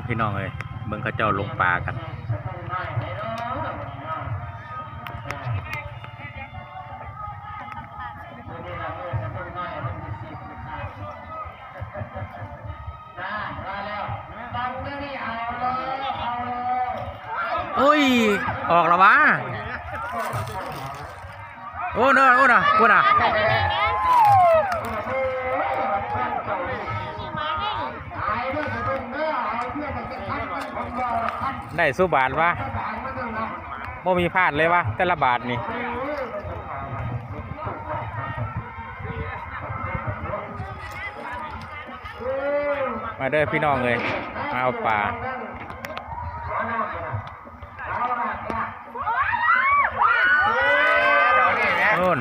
พี่น้องเลยเบิ่งเขาเจ้าลงปลากันโอ้ยออกแล้ววะโอ้เนอะโอ้น่ะโอ้น่ะได้สู้บาทวะโมมีพลาดเลยวะแต่ละบาทนี่มาเด้อพี่น้องเลยมาเอาปลาโน่น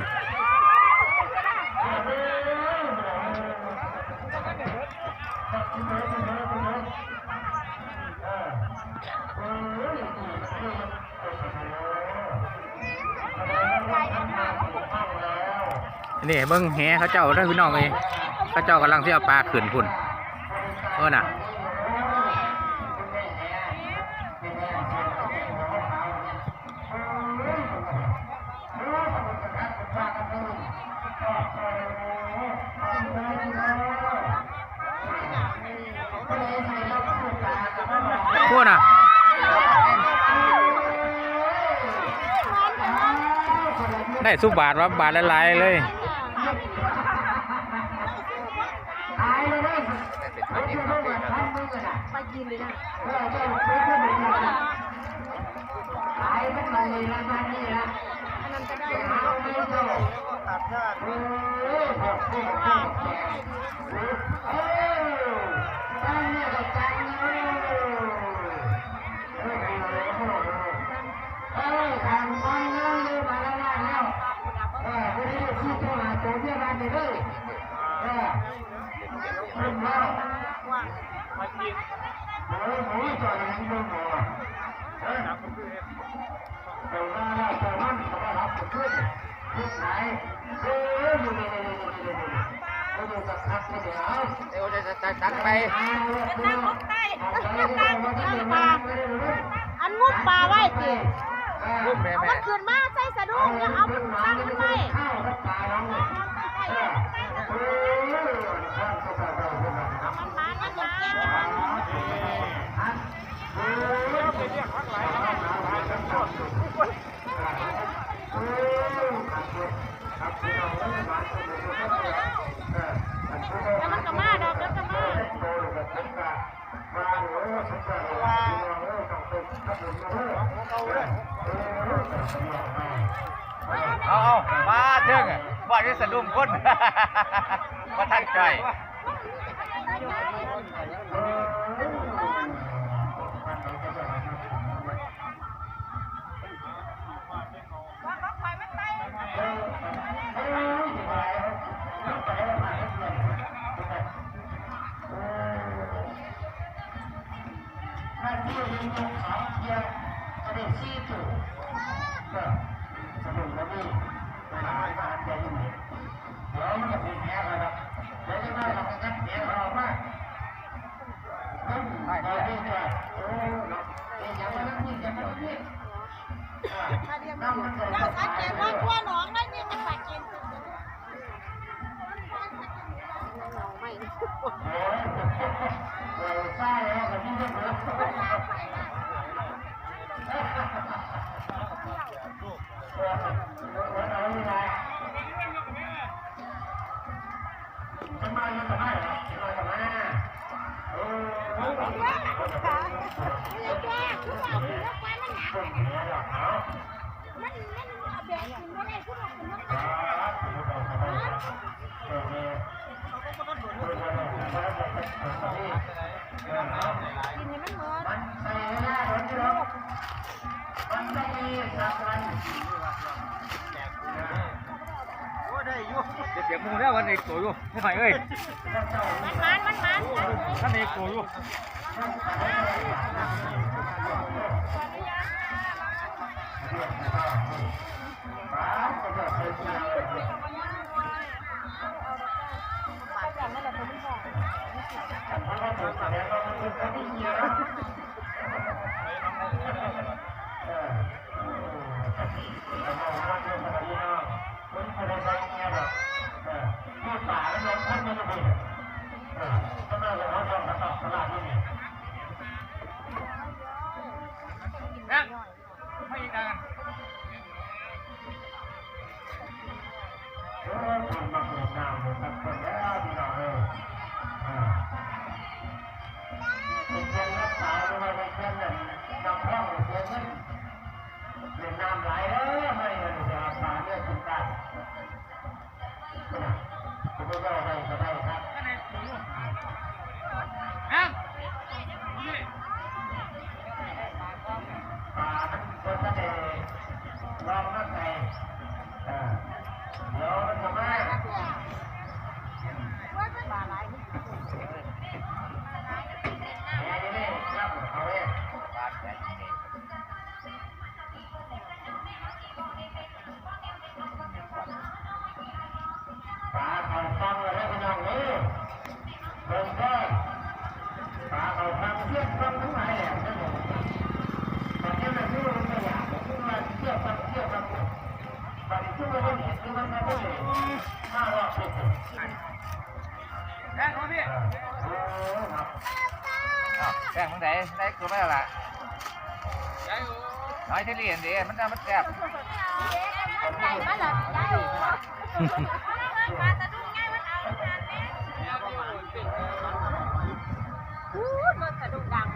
นี่เบิ้งแหเขาเจ้าได้พี่น้องเลยเขาเจ้ากำลังที่เอาปลาขึ้นพุ่นน่ะพุ่นน่ะได้สุบบาทวะบาทละลายเลยไปกินเลยนะอันนั้นก็ได้ตัดยากตัดไปอันงุบปลาไว้สิเอามันขึ้นมาใส่สะดุ้งแล้วเอามันตั้งมันไว้แล้วมันก็มาดอกแล้วก็มาเอามาเถิงว่าจะสะดุ้งคนมาทักใจเราสังเกตว่าขั้วหนองนั่นนี่มันปากกินเดี๋ยวมึงได้วันเอกตัวอยู่ไม่ไหวเอ้ยมันท่านเอกตัวอยู่ ไม่อีกกันน้ำไหลเลยไม่เลยจะปลาเลือดขึ้นได้ผมก็ได้ก็ได้ครับปลาตัวทะเลลองนักไงเดี๋ยวมันจะมาปลาเขาฟังเลยพี่น้องนี่เบิ่งก็ปลาเขาฟังเทียบฟังทั้งหลายแหละนั่นเองแต่แค่นั้นที่มันไม่อยากที่มันเทียบฟังตอนนี้ที่มันไม่เห็นที่มันไม่ได้5 รอบติดแป้งของพี่แป้งของไหนได้ตัวไม่ละน้อยที่เรียนดีมันจะมันแซ่บใหญ่มาเลยได้หรอมาตะดุ้งง่ายมันเอางานนี้รถตะดุ้งดัง